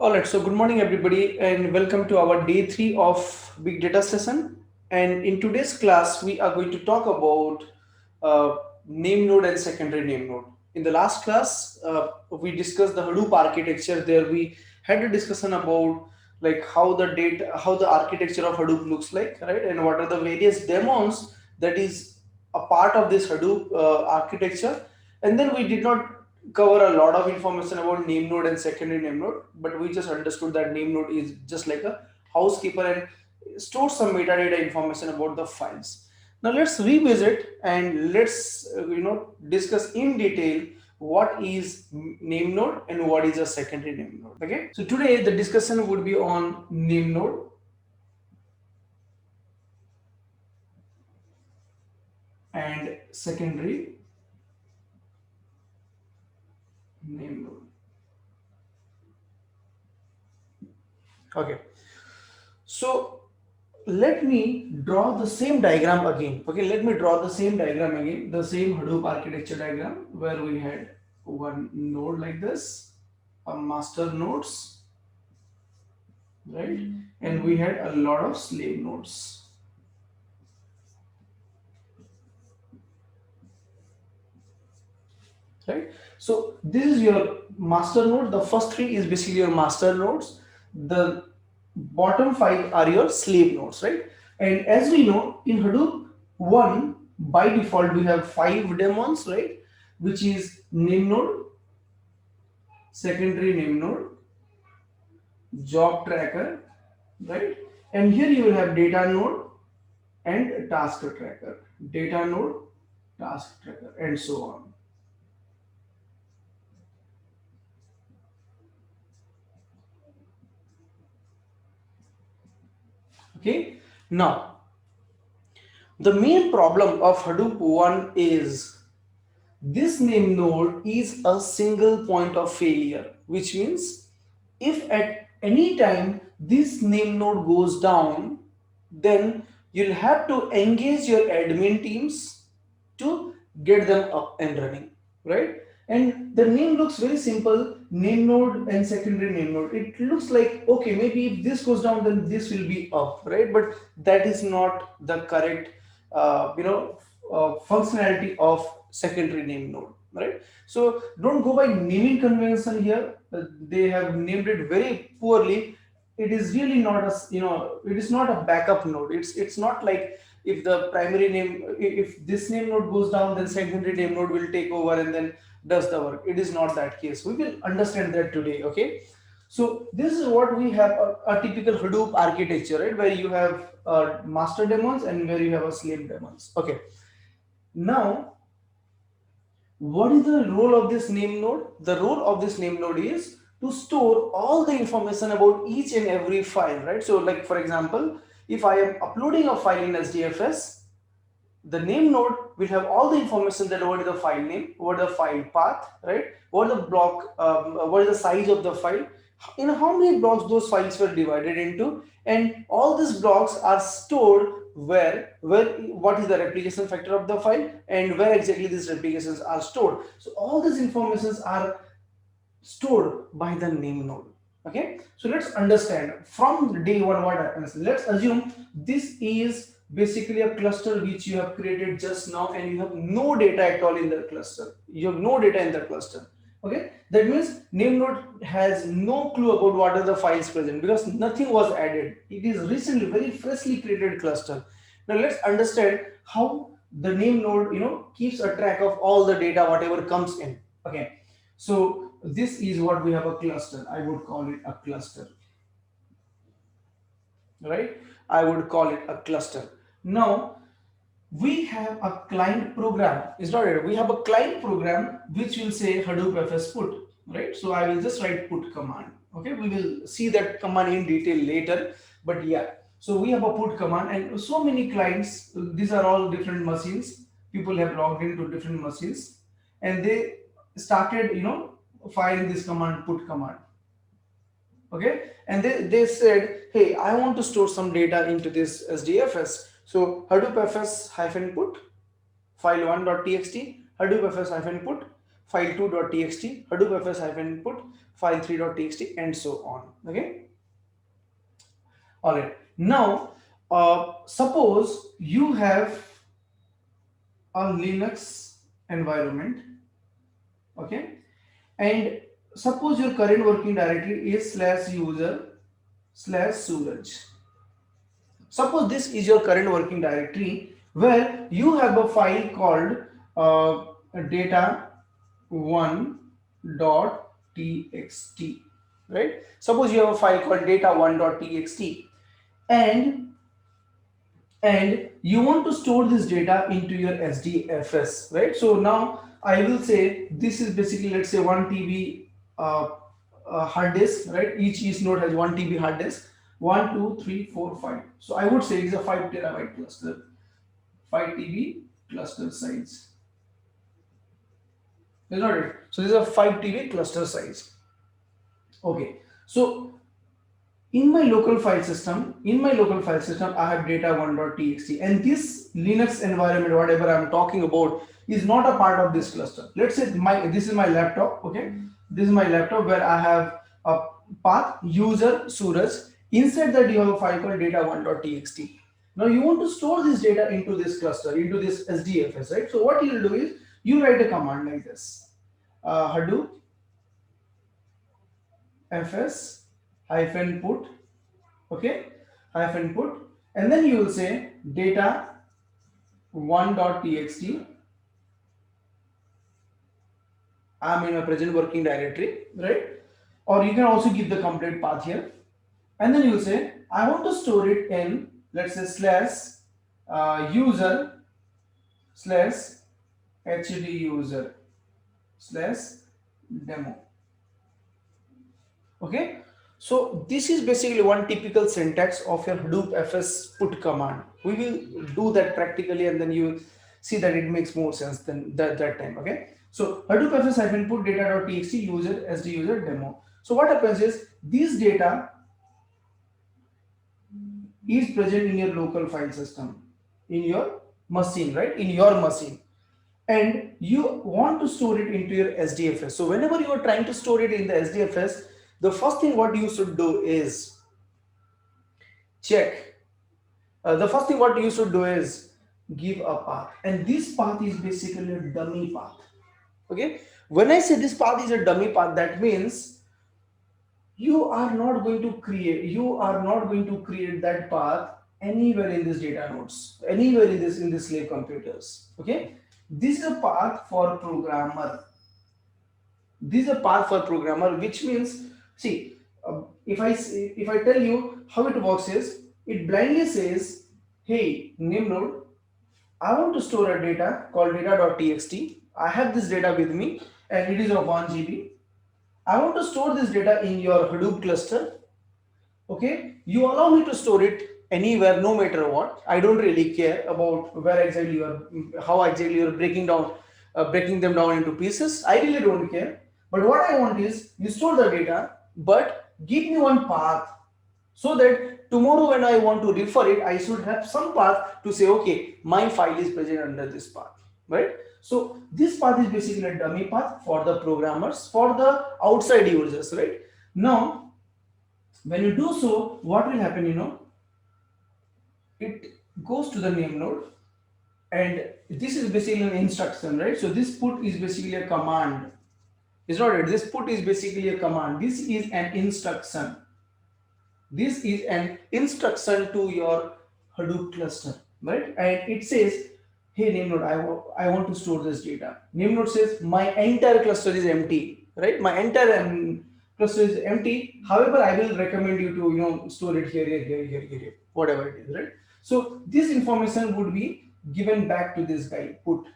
All right, so good morning, everybody, and welcome to our day three of Big Data session. And in today's class, we are going to talk about name node and secondary name node. In the last class, we discussed the Hadoop architecture. There, we had a discussion about like how the architecture of Hadoop looks like, right, and what are the various daemons that is a part of this Hadoop architecture. And then we did not cover a lot of information about name node and secondary name node, but we just understood that name node is just like a housekeeper and stores some metadata information about the files. Now let's revisit and let's discuss in detail what is name node and what is a secondary name node. Okay, so today the discussion would be on name node and secondary name node. Okay, so let me draw the same diagram again. Okay, let me draw the same diagram again, the same Hadoop architecture diagram where we had one node like this, a master nodes, right? And we had a lot of slave nodes, right? So this is your master node. The first three is basically your master nodes. The bottom five are your slave nodes, right? And as we know in Hadoop 1, by default we have five daemons, right? Which is name node, secondary name node, job tracker, right? And here you will have data node and task tracker, data node, task tracker, and so on. Okay, now the main problem of Hadoop 1 is this name node is a single point of failure, which means if at any time this name node goes down, then you'll have to engage your admin teams to get them up and running, right? And the name looks very simple, name node and secondary name node. It looks like, okay, maybe if this goes down, then this will be up, right? But that is not the correct, functionality of secondary name node, right? So don't go by naming convention here. They have named it very poorly. It is really not a, it is not a backup node. It's not like if the primary name, if this name node goes down, then secondary name node will take over and then does the work. It is not that case. We will understand that today. Okay, so this is what we have, a typical Hadoop architecture, right, where you have master daemons and where you have a slave daemons. Okay, now what is the role of this name node? The role of this name node is to store all the information about each and every file, right? So like for example, if I am uploading a file in SDFS, the name node will have all the information that what is the file name, what is the file path, right? What is the block, what is the size of the file, in how many blocks those files were divided into, and all these blocks are stored where what is the replication factor of the file and where exactly these replications are stored. So all these informations are stored by the name node. Okay, so let's understand from day one what happens. Let's assume this is basically a cluster which you have created just now and you have no data at all in the cluster. You have no data in the cluster. Okay, that means name node has no clue about what are the files present because nothing was added. It is recently very freshly created cluster. Now let's understand how the name node keeps a track of all the data whatever comes in. Okay, so this is what we have, a cluster. I would call it a cluster, right? I would call it a cluster. Now we have a client program. It's not it. We have a client program which will say Hadoop FS put, right? So I will just write put command. Okay, we will see that command in detail later. But yeah, so we have a put command and so many clients. These are all different machines. People have logged into different machines and they started, firing this command put command. Okay, and they said, hey, I want to store some data into this SDFS. So Hadoop FS hyphen put file1.txt, Hadoop FS hyphen put file2.txt, Hadoop fs input, file3.txt, and so on. Okay. All right. Now, suppose you have a Linux environment, okay, and suppose your current working directory is slash user slash Suraj. Suppose this is your current working directory where you have a file called data1.txt, right? Suppose you have a file called data1.txt, and you want to store this data into your SDFS, right? So now I will say this is basically, let's say, 1 TB hard disk, right? Each node has 1 TB hard disk. 1, 2, 3, 4, 5. So I would say it's a 5 terabyte cluster, 5 TB cluster size. Is not it? So this is a 5 TB cluster size. Okay. So in my local file system, I have data1.txt, and this Linux environment, whatever I'm talking about, is not a part of this cluster. Let's say this is my laptop, okay? This is my laptop where I have a path user Suraj. Inside that you have a file called data1.txt. Now you want to store this data into this cluster, into this SDFS, right? So what you'll do is you write a command like this: Hadoop fs hyphen put, okay, hyphen put, and then you will say data1.txt. I'm in a present working directory, right? Or you can also give the complete path here, and then you will say I want to store it in, let's say, slash user slash hd user slash demo. Okay, so this is basically one typical syntax of your Hadoop fs put command. We will do that practically, and then you will see that it makes more sense than that time. Okay, so Hadoop fs put data.txt user sd user demo. So what happens is this data is present in your local file system, in your machine, right? In your machine, and you want to store it into your SDFS. So whenever you are trying to store it in the SDFS, the first thing what you should do is check. The first thing what you should do is give a path, and this path is basically a dummy path. Okay, when I say this path is a dummy path, that means you are not going to create that path anywhere in this data nodes, anywhere in this slave computers. Okay, this is a path for programmer. This is a path for programmer, which means, see, if I tell you how it works is, it blindly says, hey Nimrod, I want to store a data called data.txt. I have this data with me and it is of 1 GB. I want to store this data in your Hadoop cluster. Okay, you allow me to store it anywhere, no matter what. I don't really care about where exactly you are, how exactly you are breaking them down into pieces. I really don't care. But what I want is you store the data, but give me one path, so that tomorrow when I want to refer it, I should have some path to say, okay, my file is present under this path, right? So this path is basically a dummy path for the programmers, for the outside users, right? Now, when you do so, what will happen, it goes to the name node, and this is basically an instruction, right? So this put is basically a command. It's not it. This put is basically a command. This is an instruction. This is an instruction to your Hadoop cluster, right? And it says, hey Nemnode, I want to store this data. Nemnode says my entire cluster is empty, right? My entire cluster is empty. However, I will recommend you to store it here, whatever it is, right? So this information would be given back to this guy. Put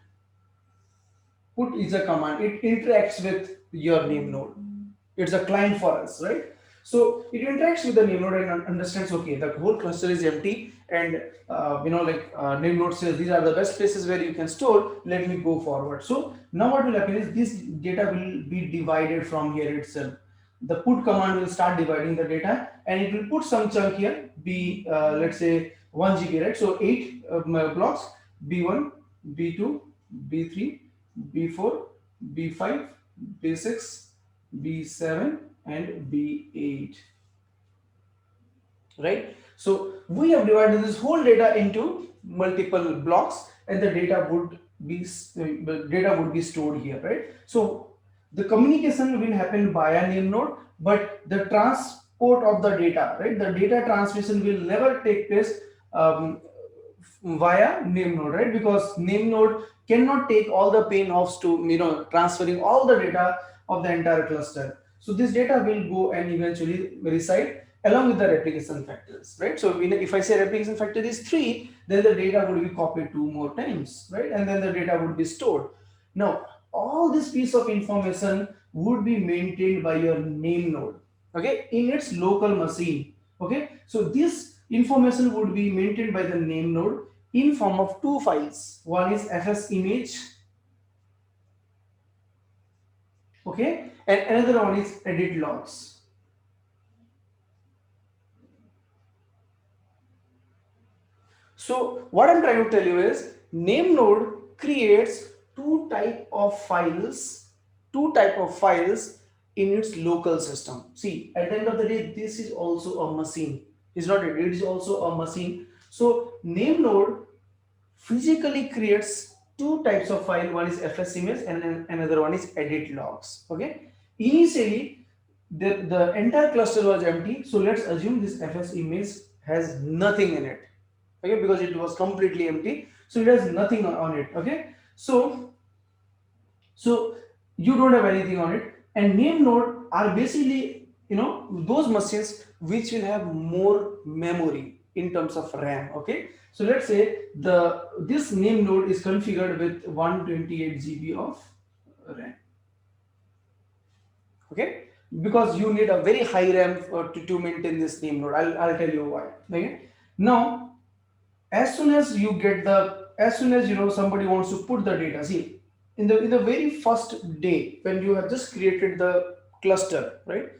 is a command. It interacts with your name node. It's a client for us, right? So it interacts with the name node and understands, okay, the whole cluster is empty, and name node says these are the best places where you can store. Let me go forward. So now what will happen is this data will be divided from here itself. The put command will start dividing the data, and it will put some chunk here, be let's say 1 GB, right? So 8 blocks, B1, B2, B3, B4, B5, B6, B7 and B8, right? So we have divided this whole data into multiple blocks and the data would be stored here, right? So the communication will happen via name node, but the transport of the data, right, the data transmission will never take place um, via name node, right? Because name node cannot take all the pain of transferring all the data of the entire cluster. So this data will go and eventually reside along with the replication factors, right? So if I say replication factor is 3, then the data would be copied 2 more times, right? And then the data would be stored. Now all this piece of information would be maintained by your name node, okay, in its local machine. Okay, so this information would be maintained by the name node in form of 2 files. One is fs image, okay, and another one is edit logs. So what I'm trying to tell you is name node creates two type of files in its local system. See, at the end of the day, this is also a machine. It's not it, it is also a machine. So name node physically creates two types of file. One is fs image and another one is edit logs. Okay, initially the entire cluster was empty, so let's assume this fs image has nothing in it, okay, because it was completely empty, so it has nothing on it. Okay, so you don't have anything on it, and name node are basically those machines which will have more memory in terms of RAM. Okay, so let's say this name node is configured with 128 GB of RAM. Okay, because you need a very high RAM to maintain this name node. I'll tell you why. Okay, now as soon as somebody wants to put the data, see, in the very first day when you have just created the cluster, right,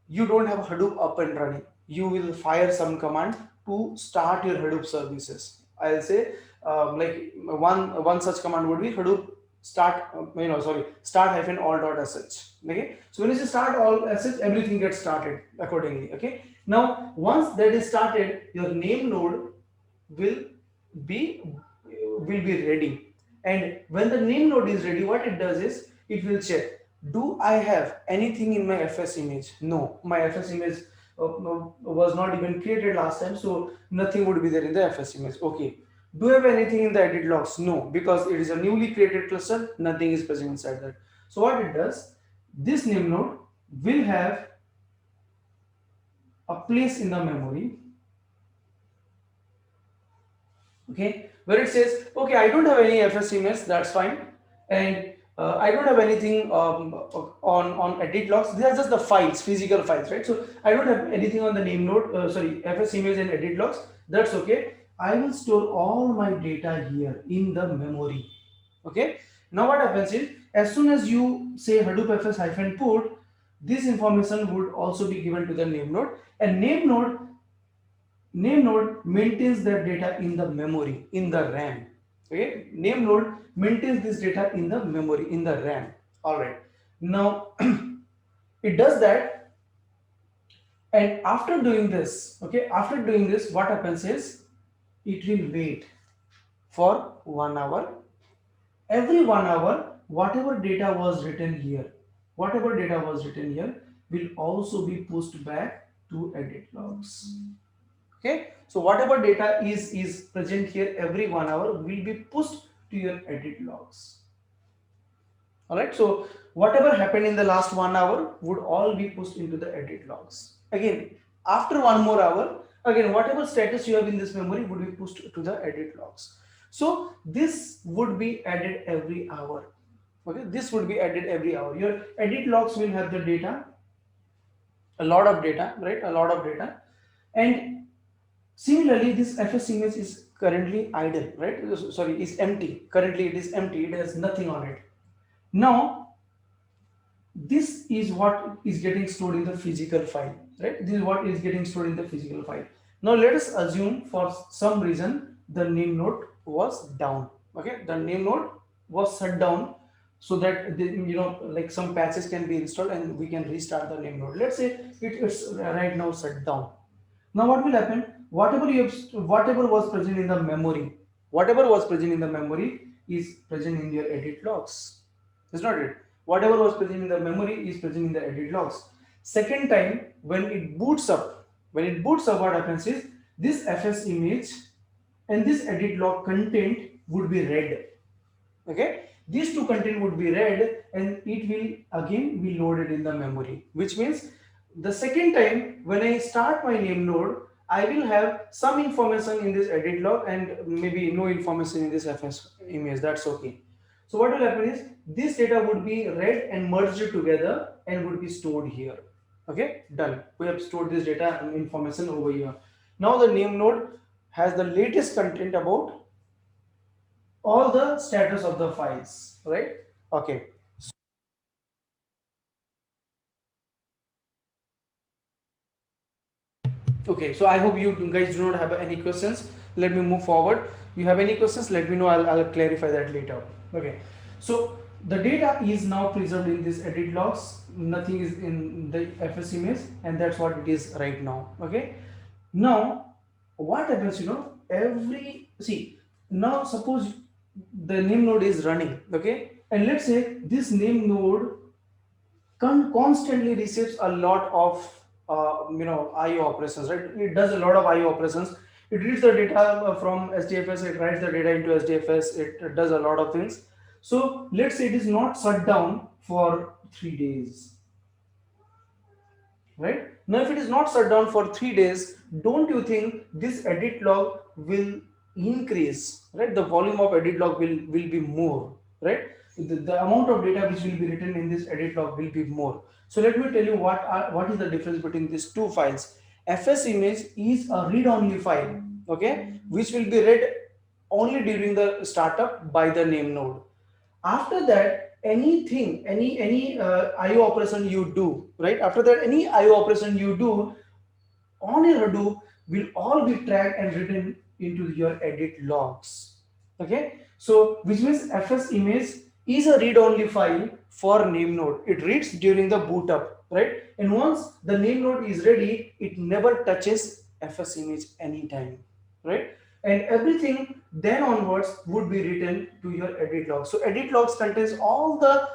you don't have Hadoop up and running. You will fire some command to start your Hadoop services. I'll say like one such command would be Hadoop start hyphen all dot sh. Okay, so when you say start all sh, everything gets started accordingly. Okay, now once that is started, your name node will be ready, and when the name node is ready, what it does is it will check, do I have anything in my fs image? No, my fs image was not even created last time, so nothing would be there in the fs image. Okay, do I have anything in the edit logs? No, because it is a newly created cluster, nothing is present inside that. So what it does, this name node will have a place in the memory, okay, where it says, okay, I don't have any fs image, that's fine, and I don't have anything on edit logs. These are just the files, physical files, right? So I don't have anything on the name node, fs image and edit logs, that's okay. I will store all my data here in the memory. Okay, now what happens is, as soon as you say hadoop fs hyphen put, this information would also be given to the name node, and name node maintains that data in the memory, in the RAM. Okay, name node maintains this data in the memory, in the RAM. All right, now it does that, and after doing this, okay, after doing this, what happens is it will wait for 1 hour. Every 1 hour, whatever data was written here, will also be pushed back to edit logs. Okay, so whatever data is present here every 1 hour will be pushed to your edit logs. All right, so whatever happened in the last 1 hour would all be pushed into the edit logs. Again, after 1 more hour, again whatever status you have in this memory would be pushed to the edit logs. So this would be added every hour. Okay, this would be added every hour. Your edit logs will have the data, a lot of data, right, a lot of data. And similarly, this fs image is currently idle, right? Sorry, is empty. Currently, it is empty. It has nothing on it. Now, this is what is getting stored in the physical file, right? This is what is getting stored in the physical file. Now, let us assume for some reason the name node was down. Okay, the name node was shut down so that like some patches can be installed and we can restart the name node. Let's say it's right now shut down. Now what will happen? Whatever was present in the memory, whatever was present in the memory is present in your edit logs. Is not it? Whatever was present in the memory is present in the edit logs. Second time, when it boots up, what happens is this fs image and this edit log content would be read. Okay, these two content would be read and it will again be loaded in the memory, which means the second time when I start my name node, I will have some information in this edit log and maybe no information in this fs image. That's okay. So what will happen is this data would be read and merged together and would be stored here. Okay, done. We have stored this data and information over here. Now the name node has the latest content about all the status of the files, right? Okay. Okay, so I hope you guys do not have any questions. Let me move forward. You have any questions, let me know. I'll clarify that later. Okay, so the data is now preserved in this edit logs. Nothing is in the fs image, and that's what it is right now. Okay, now what happens, every see, now suppose the name node is running. Okay, and let's say this name node constantly receives a lot of IO operations, right? It does a lot of IO operations. It reads the data from SDFS, it writes the data into SDFS, it does a lot of things. So let's say it is not shut down for 3 days, right? Now if it is not shut down for 3 days, don't you think this edit log will increase, right? The volume of edit log will be more, right? The amount of data which will be written in this edit log will be more. So let me tell you what is the difference between these two files. Fs image is a read only file, okay, which will be read only during the startup by the name node. After that, anything, any IO operation you do, right? After that, any IO operation you do on your Hadoop will all be tracked and written into your edit logs. Okay, so which means fs image is a read-only file for name node. It reads during the boot up, right? And once the name node is ready, it never touches fs image anytime, right? And everything then onwards would be written to your edit log. So edit logs contains all the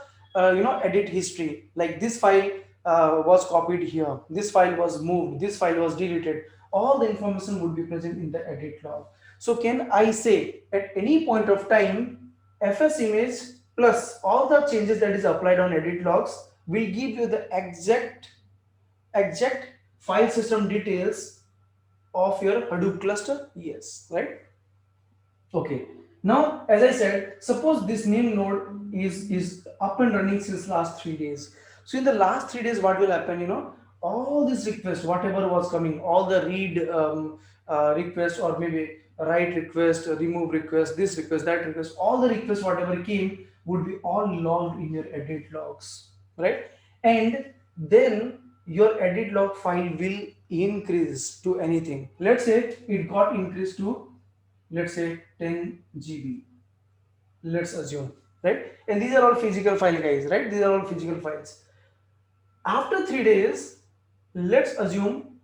edit history, like this file was copied here, this file was moved, this file was deleted. All the information would be present in the edit log. So can I say at any point of time, fs image plus all the changes that is applied on edit logs will give you the exact file system details of your Hadoop cluster? Yes, right? Okay. Now, as I said, suppose this name node is up and running since last 3 days. So in the last 3 days, what will happen? All these requests, whatever was coming, all the read request or maybe write request, remove request, this request, that request, all the requests, whatever came, would be all logged in your edit logs, right? And then your edit log file will increase to anything. Let's say it got increased to, let's say, 10 GB, let's assume, right? And these are all physical file, guys, right? These are all physical files. After 3 days, let's assume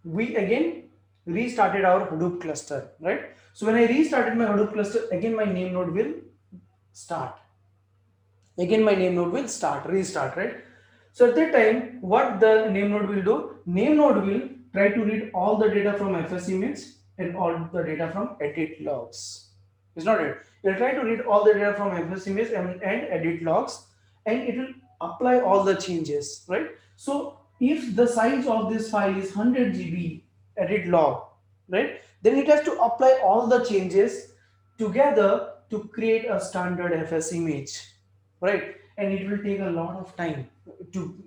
we again restarted our Hadoop cluster, right? So when I restarted my Hadoop cluster, again my name node will start. Again my name node will restart, right? So at that time, what the name node will do? Name node will try to read all the data from fs image and all the data from edit logs. It's not it. It will try to read all the data from fs image and edit logs, and it will apply all the changes, right? So if the size of this file is 100 GB edit log, right, then it has to apply all the changes together to create a standard fs image, right? And it will take a lot of time to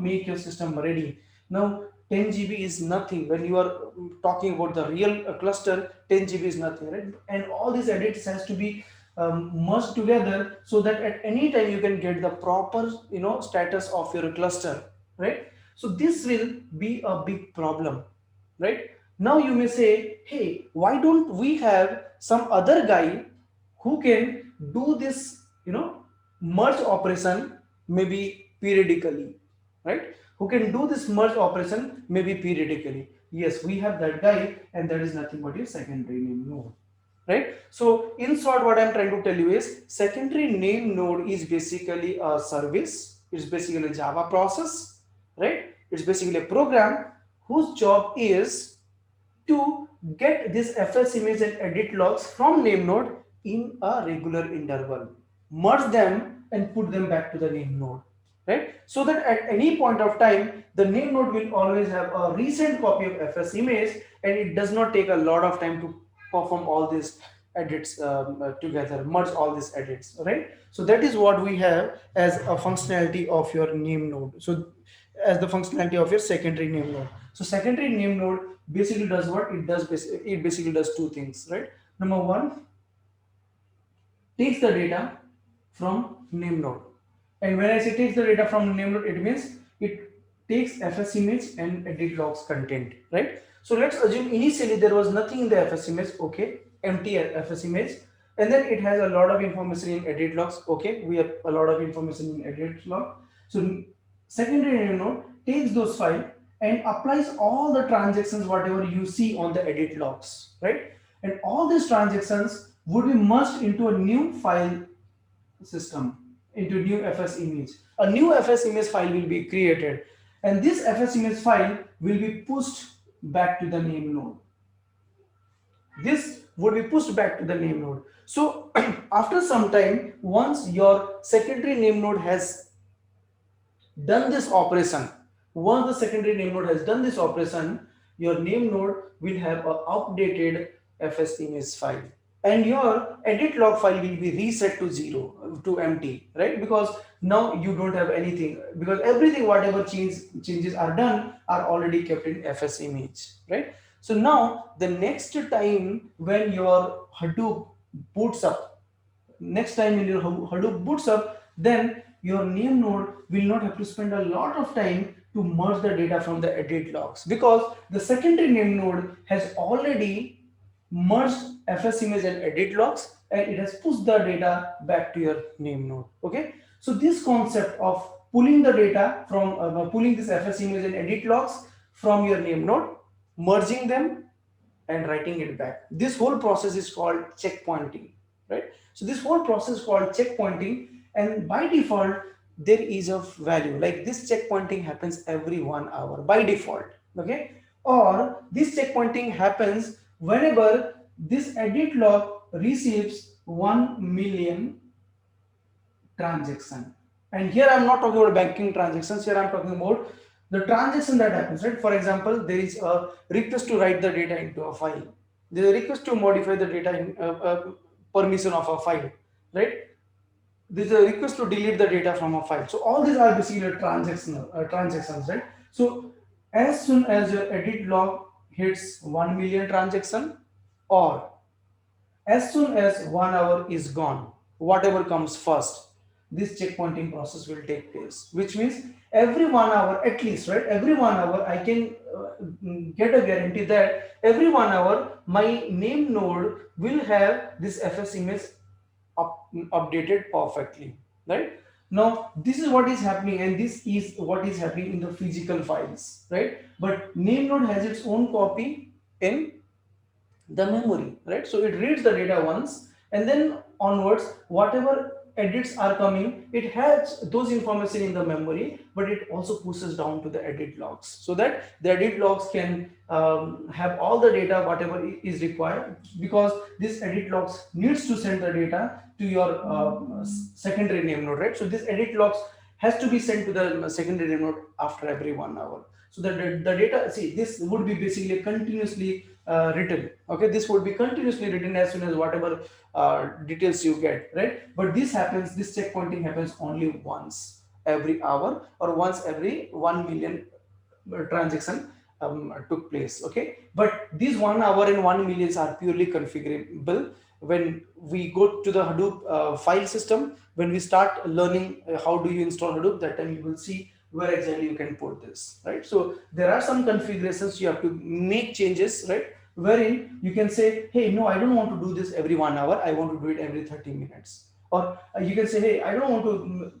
make your system ready. Now 10 GB is nothing when you are talking about the real cluster. 10 GB is nothing, right? And all these edits has to be merged together so that at any time you can get the proper status of your cluster, right? So this will be a big problem, right? Now you may say, hey, why don't we have some other guy who can do this merge operation maybe periodically, right? Who can do this merge operation maybe periodically? Yes, we have that guy, and that is nothing but your secondary name node, right? So in short, what I'm trying to tell you is secondary name node is basically a service. It's basically a Java process, right? It's basically a program whose job is to get this fs image and edit logs from name node in a regular interval, merge them and put them back to the name node, right? So that at any point of time the name node will always have a recent copy of fs image, and it does not take a lot of time to perform all these edits together, merge all these edits, right? So that is what we have as a functionality of your name node. So as the functionality of your secondary name node. So secondary name node basically does what it does. It basically does two things, right? Number one, takes the data from name node, and when I say takes the data from name node, it means it takes fs image and edit logs content, right? So let's assume initially there was nothing in the fs image, okay, empty fs image, and then it has a lot of information in edit logs, okay, we have a lot of information in edit log. So secondary name node takes those files and applies all the transactions whatever you see on the edit logs, right? And all these transactions would be merged into a new file system, into new fs image. A new fs image file will be created, and this fs image file will be pushed back to the name node. This would be pushed back to the name node. So after some time, once your secondary name node has done this operation, once the secondary name node has done this operation, your name node will have a updated fs image file, and your edit log file will be reset to zero, to empty, right? Because now you don't have anything, because everything whatever changes are done are already kept in fs image, right? So now the next time when your Hadoop boots up, next time when your Hadoop boots up, then your name node will not have to spend a lot of time to merge the data from the edit logs, because the secondary name node has already merged fs image and edit logs, and it has pushed the data back to your name node, okay? So this concept of pulling the data from pulling this fs image and edit logs from your name node, merging them and writing it back, this whole process is called checkpointing, right? So this whole process is called checkpointing, and by default there is a value like this. Checkpointing happens every 1 hour by default, okay? Or this checkpointing happens whenever this edit log receives 1 million transaction. And here I'm not talking about banking transactions, here I'm talking about the transaction that happens, right? For example, there is a request to write the data into a file, there is a request to modify the data in permission of a file, right? There's a request to delete the data from a file. So all these are basically transactions, right? So as soon as your edit log hits 1 million transaction, or as soon as 1 hour is gone, whatever comes first, this checkpointing process will take place, which means every 1 hour at least, right? Every 1 hour, I can get a guarantee that every 1 hour, my name node will have this FS image updated perfectly, right? Now, this is what is happening, and this is what is happening in the physical files, right? But name node has its own copy in the memory, right? So it reads the data once, and then onwards whatever edits are coming, it has those information in the memory, but it also pushes down to the edit logs, so that the edit logs can have all the data whatever is required, because this edit logs needs to send the data to your secondary name node, right? So this edit logs has to be sent to the secondary name node after every 1 hour, so that the data, see, this would be basically continuously written, okay? This would be continuously written as soon as whatever details you get, right? But this happens, this checkpointing happens only once every hour, or once every 1 million transaction took place, okay? But these 1 hour and 1 millions are purely configurable when we go to the Hadoop file system. When we start learning how do you install Hadoop, that time you will see where exactly you can put this, right? So there are some configurations you have to make changes, right? Wherein you can say, hey, no, I don't want to do this every 1 hour, I want to do it every 30 minutes, Or you can say, hey, I don't want to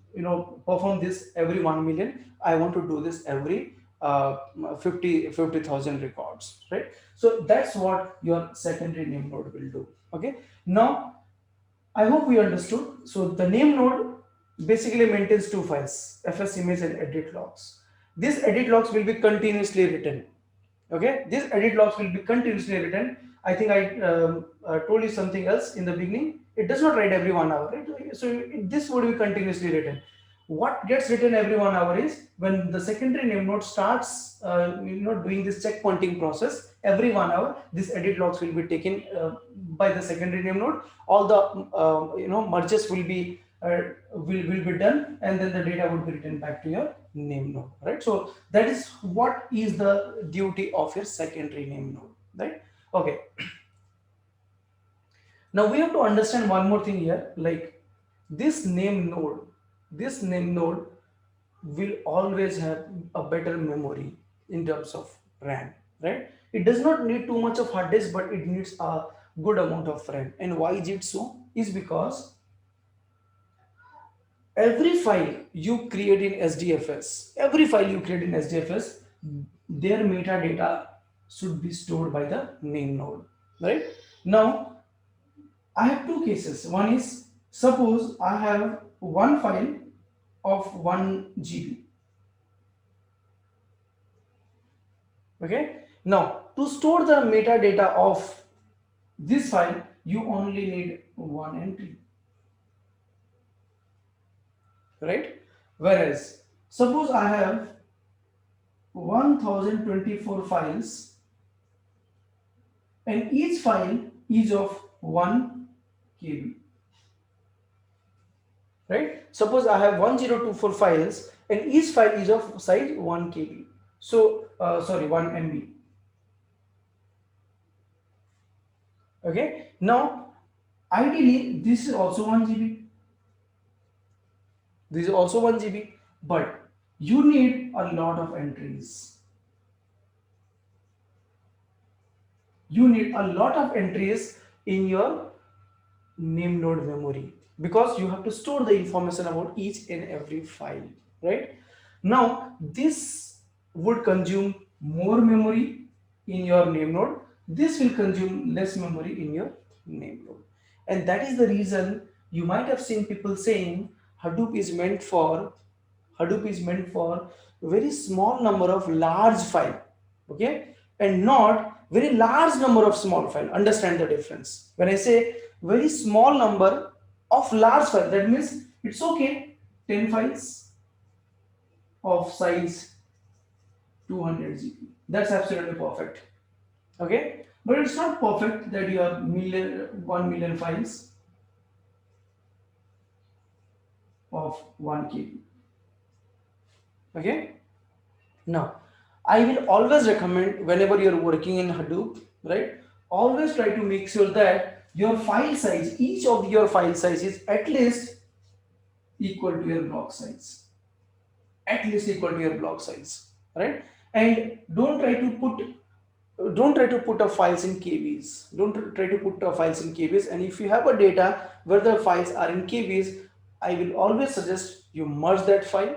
perform this every 1 million. I want to do this every 50,000 records, right? So that's what your secondary name node will do. Okay, now I hope we understood. So the name node basically maintains two files, fs image and edit logs. These edit logs will be continuously written. Okay, these edit logs will be continuously written. I think I told you something else in the beginning. It does not write every 1 hour, right? So this would be continuously written. What gets written every 1 hour is when the secondary name node starts, doing this checkpointing process. Every 1 hour, this edit logs will be taken by the secondary name node. All the merges will be done, and then the data would be written back to your name node, right? So that is what is the duty of your secondary name node, right? Okay, now we have to understand one more thing here, like this name node, this name node will always have a better memory in terms of RAM, right? It does not need too much of hard disk, but it needs a good amount of RAM. And why is it so? Is because every file you create in SDFS, every file you create in SDFS, their metadata should be stored by the name node, right? Now, I have two cases. One is, suppose I have one file of 1 GB. Okay. Now, to store the metadata of this file, you only need one entry, right? Whereas, suppose I have 1024 files and each file is of 1 KB, right? Suppose I have 1024 files and each file is of size 1 KB. So, sorry, 1 MB. Okay. Now, ideally, this is also 1 GB. This is also 1 GB, but you need a lot of entries. You need a lot of entries in your name node memory because you have to store the information about each and every file, right? Now, this would consume more memory in your name node. This will consume less memory in your name node. And that is the reason you might have seen people saying Hadoop is meant for very small number of large file, okay, and not very large number of small file. Understand the difference. When I say very small number of large file, that means it's okay, 10 files of size 200 GB. That's absolutely perfect. Okay, but it's not perfect that you have 1 million files of 1 KB. Okay, now I will always recommend whenever you're working in Hadoop, right? Always try to make sure that your file size, each of your file size is at least equal to your block size. At least equal to your block size, right? And don't try to put a files in KBs. Don't try to put a files in KBs. And if you have a data where the files are in KBs, I will always suggest you merge that file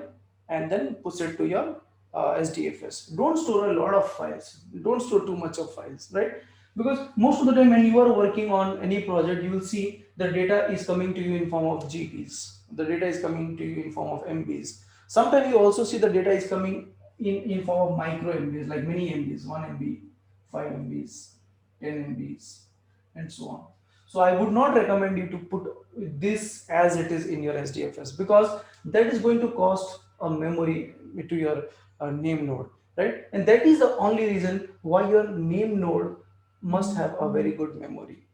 and then push it to your SDFS. Don't store a lot of files. Don't store too much of files, right? Because most of the time when you are working on any project, you will see the data is coming to you in form of GBs. The data is coming to you in form of MBs. Sometimes you also see the data is coming in form of micro MBs, like many MBs, 1 MB, 5 MBs, 10 MBs, and so on. So I would not recommend you to put this as it is in your SDFS because that is going to cost a memory to your name node, right? And that is the only reason why your name node must have a very good memory.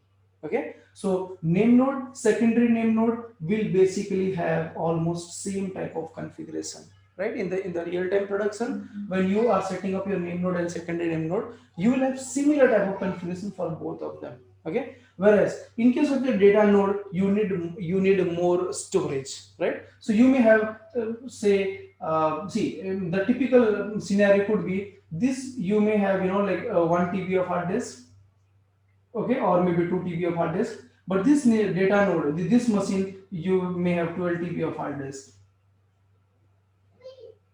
Okay, so name node, secondary name node will basically have almost same type of configuration, right? In the real-time production, when you are setting up your name node and secondary name node, you will have similar type of configuration for both of them. Okay, whereas in case of the data node, you need more storage, right? So you may have the typical scenario could be this. You may have 1 TB of hard disk, okay, or maybe 2 TB of hard disk, but this data node, this machine you may have 12 TB of hard disk,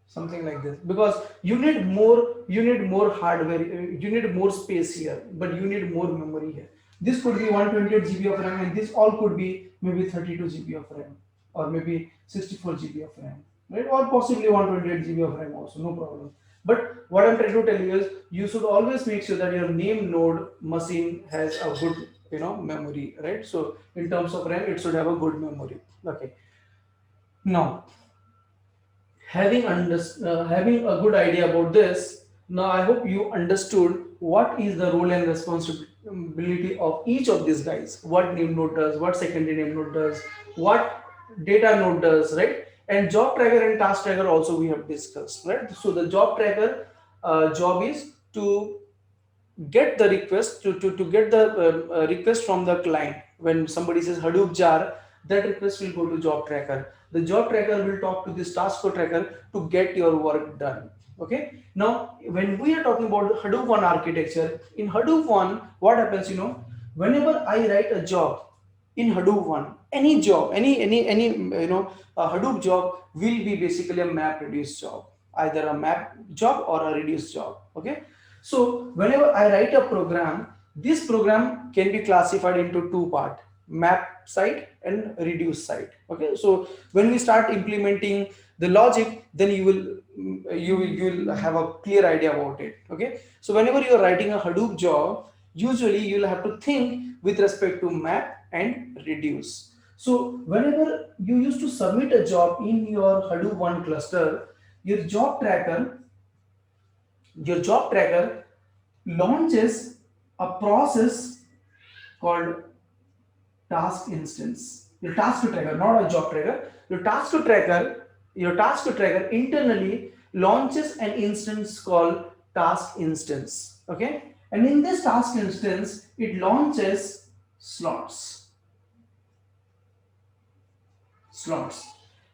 something like this, because you need more hardware, you need more space here, but you need more memory here. This could be 128 GB of RAM, and this all could be maybe 32 GB of RAM, or maybe 64 GB of RAM, right? Or possibly 128 GB of RAM also, no problem. But what I'm trying to tell you is you should always make sure that your name node machine has a good, memory, right? So in terms of RAM, it should have a good memory. Okay. Now, having a good idea about this, now I hope you understood what is the role and responsibility of each of these guys. What name node does, what secondary name node does, what data node does, right? And job tracker and task tracker also we have discussed, right? So the job tracker job is to get the request, to get the request from the client. When somebody says Hadoop jar, that request will go to job tracker. The job tracker will talk to this task tracker to get your work done. Okay. Now, when we are talking about Hadoop one architecture, in Hadoop one, what happens? Whenever I write a job in Hadoop one, any job, any Hadoop job will be basically a map reduce job, either a map job or a reduce job. Okay. So whenever I write a program, this program can be classified into two part: map side and reduce side. Okay. So when we start implementing the logic, then you will have a clear idea about it. Okay. So whenever you are writing a Hadoop job, usually you'll have to think with respect to map and reduce. So whenever you used to submit a job in your Hadoop one cluster, your job tracker your job tracker launches a process called task instance. Your task tracker, not a job tracker. Your task tracker internally launches an instance called task instance. Okay, and in this task instance, it launches slots. slots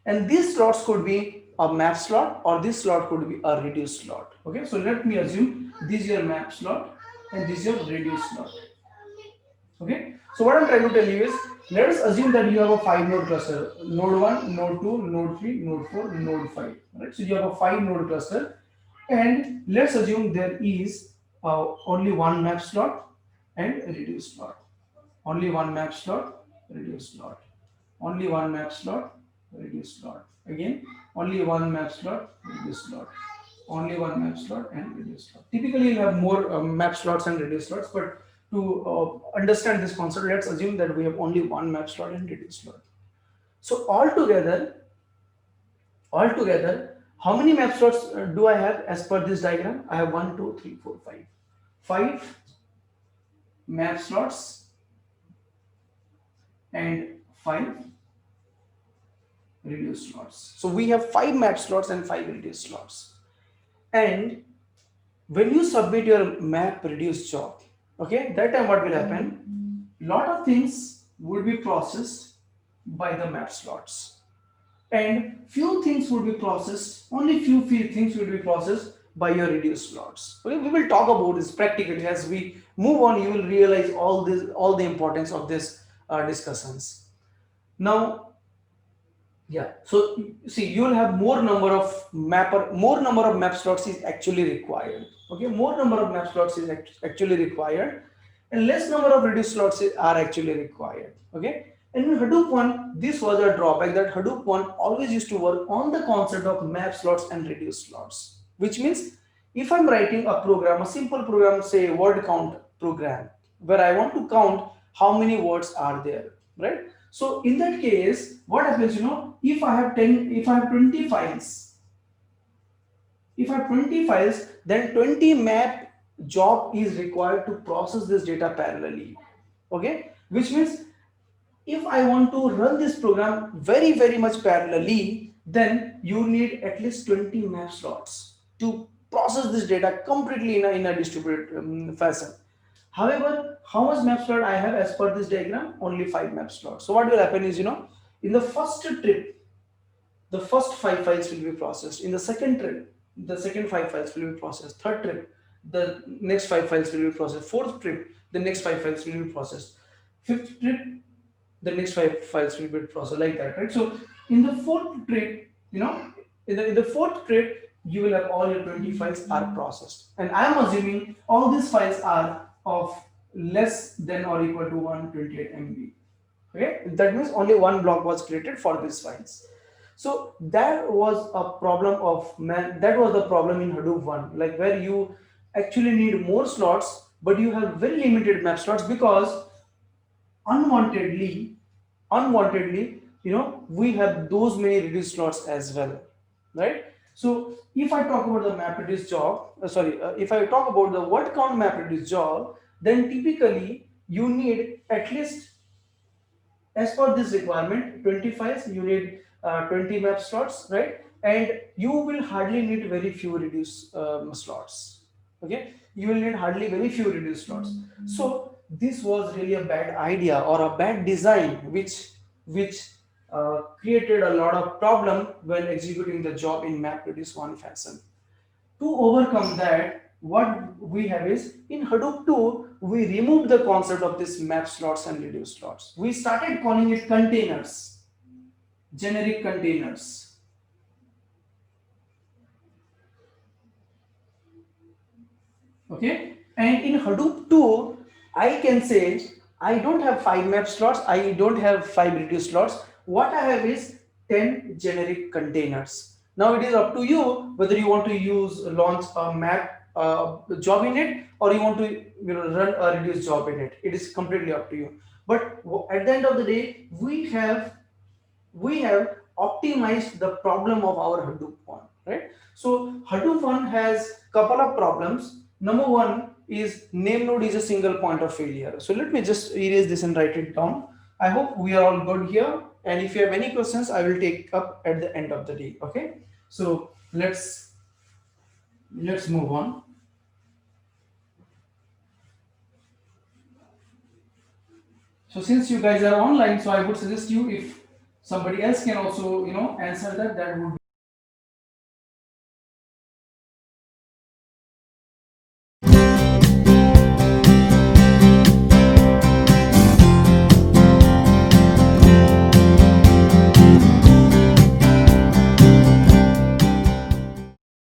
and these slots could be a map slot, or this slot could be a reduce slot. Okay, so let me assume this is your map slot and this is your reduce slot. Okay, so what I'm trying to tell you is, let us assume that you have a 5 node cluster: node 1, node 2, node 3, node 4, node 5. Right, so you have a 5 node cluster, and let's assume there is only one map slot and a reduce slot. Only one map slot, reduce slot. Only one map slot, reduce slot. Again, only one map slot, reduce slot. Only one map slot and reduce slot. Typically, you have more map slots and reduce slots, but to understand this concept, let's assume that we have only one map slot and reduce slot. So altogether, how many map slots do I have as per this diagram? I have 1, 2, 3, 4, 5. 5 map slots and 5 reduce slots. So we have 5 map slots and 5 reduce slots. And when you submit your map reduce job, okay, that time what will happen? Lot of things will be processed by the map slots, and few things will be processed. Only few things will be processed by your reduce slots. Okay, we will talk about this practically as we move on. You will realize all the importance of this discussions. Now, yeah, so see, you will have more number of map slots is actually required. Okay, more number of map slots is actually required, and less number of reduce slots are actually required. Okay, and in Hadoop one, this was a drawback, that Hadoop one always used to work on the concept of map slots and reduce slots, which means if I'm writing a program, a simple program, say word count program, where I want to count how many words are there, right? So in that case, what happens, if I have 10, if I have 20 files, then 20 map job is required to process this data parallelly. Okay, which means if I want to run this program very, very much parallelly, then you need at least 20 map slots to process this data completely in a distributed fashion. However, how much map slot I have as per this diagram? Only 5 map slots. So what will happen is, in the first trip, the first 5 files will be processed. In the second trip, the second 5 files will be processed. Third trip, the next 5 files will be processed. Fourth trip, the next 5 files will be processed. Fifth trip, the next five files will be processed like that, right? So in the fourth trip, in the fourth trip, you will have all your 20 files are processed. And I'm assuming all these files are of less than or equal to 128 MB. Okay, that means only one block was created for these files. So that was a problem of man. That was the problem in Hadoop one, like where you actually need more slots, but you have very limited map slots because unwantedly, we have those many reduced slots as well, right? So if I talk about the map reduce job, if I talk about the word count map reduce job, then typically you need at least, as per this requirement, 20 files, you need 20 map slots, right? And you will hardly need very few reduce slots. Okay, you will need hardly very few reduce slots. So this was really a bad idea or a bad design, which created a lot of problem when executing the job in map reduce one fashion. To overcome that, what we have is in Hadoop 2, we removed the concept of this map slots and reduce slots. We started calling it containers, generic containers. Okay, and in Hadoop 2, I can say I don't have 5 map slots, I don't have 5 reduce slots. What I have is 10 generic containers. Now it is up to you whether you want to launch a map job in it, or you want to run a reduce job in it. It is completely up to you. But at the end of the day, we have optimized the problem of our Hadoop one, right? So Hadoop one has couple of problems. Number one is name node is a single point of failure. So let me just erase this and write it down. I hope we are all good here. And if you have any questions, I will take up at the end of the day. Okay. So let's move on. So since you guys are online, so I would suggest you, if somebody else can also answer that, that would be